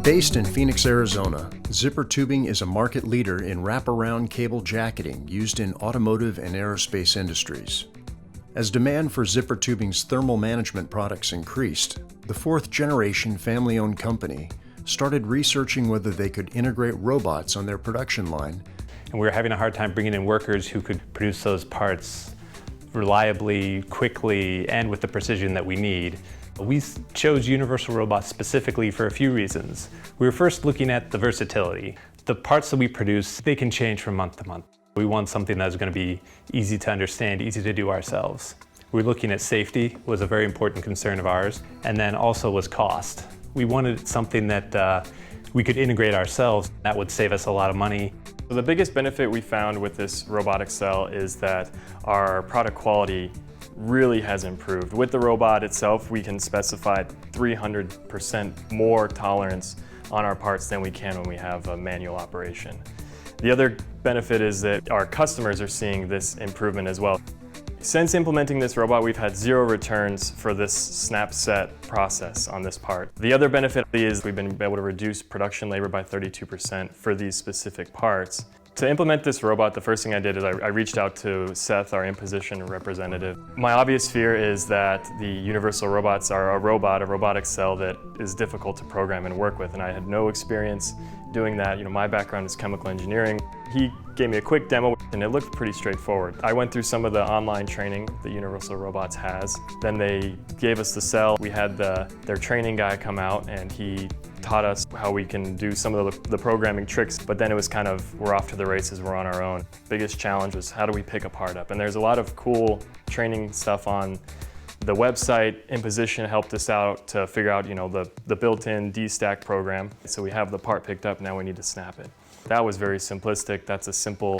Based in Phoenix, Arizona, Zippertubing is a market leader in wraparound cable jacketing used in automotive and aerospace industries. As demand for Zippertubing's thermal management products increased, the fourth-generation family-owned company started researching whether they could integrate robots on their production line. And we were having a hard time bringing in workers who could produce those parts reliably, quickly, and with the precision that we need. We chose Universal Robots specifically for a few reasons. We were first looking at the versatility. The parts that we produce, they can change from month to month. We want something that's going to be easy to understand, easy to do ourselves. We were looking at safety, was a very important concern of ours, and then also was cost. We wanted something that we could integrate ourselves. That would save us a lot of money. So the biggest benefit we found with this robotic cell is that our product quality really has improved. With the robot itself, we can specify 300% more tolerance on our parts than we can when we have a manual operation. The other benefit is that our customers are seeing this improvement as well. Since implementing this robot, we've had 0 returns for this snap set process on this part. The other benefit is we've been able to reduce production labor by 32% for these specific parts. To implement this robot, the first thing I did is I reached out to Seth, our imposition representative. My obvious fear is that the Universal Robots are a robotic cell that is difficult to program and work with, and I had no experience doing that. My background is chemical engineering. He gave me a quick demo, and it looked pretty straightforward. I went through some of the online training that Universal Robots has. Then they gave us the cell. We had their training guy come out, and he taught us how we can do some of the programming tricks, but then it was kind of, we're off to the races, we're on our own. Biggest challenge was how do we pick a part up? And there's a lot of cool training stuff on the website. Imposition helped us out to figure out, the built-in D-stack program. So we have the part picked up, now we need to snap it. That was very simplistic. That's a simple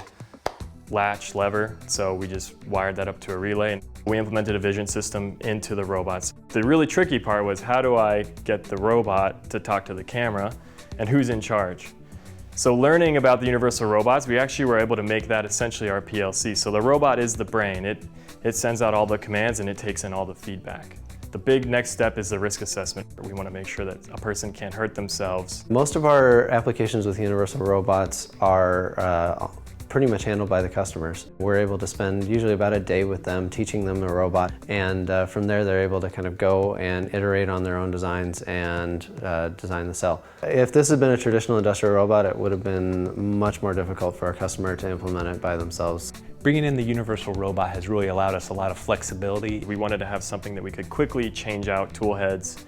latch lever, so we just wired that up to a relay. We implemented a vision system into the robots. The really tricky part was how do I get the robot to talk to the camera and who's in charge? So learning about the Universal Robots, we actually were able to make that essentially our PLC. So the robot is the brain. It sends out all the commands and it takes in all the feedback. The big next step is the risk assessment. We want to make sure that a person can't hurt themselves. Most of our applications with Universal Robots are pretty much handled by the customers. We're able to spend usually about a day with them, teaching them the robot, and from there they're able to kind of go and iterate on their own designs and design the cell. If this had been a traditional industrial robot, it would have been much more difficult for our customer to implement it by themselves. Bringing in the Universal Robot has really allowed us a lot of flexibility. We wanted to have something that we could quickly change out tool heads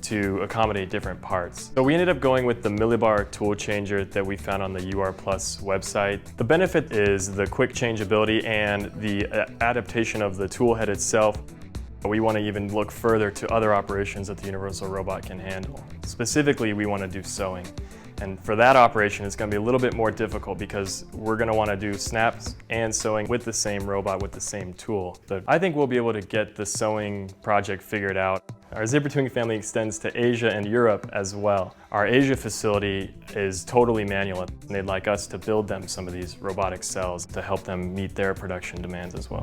to accommodate different parts. So we ended up going with the millibar tool changer that we found on the UR Plus website. The benefit is the quick changeability and the adaptation of the tool head itself. We want to even look further to other operations that the Universal Robot can handle. Specifically, we want to do sewing. And for that operation, it's going to be a little bit more difficult because we're going to want to do snaps and sewing with the same robot, with the same tool. But I think we'll be able to get the sewing project figured out. Our Zippertubing family extends to Asia and Europe as well. Our Asia facility is totally manual, and they'd like us to build them some of these robotic cells to help them meet their production demands as well.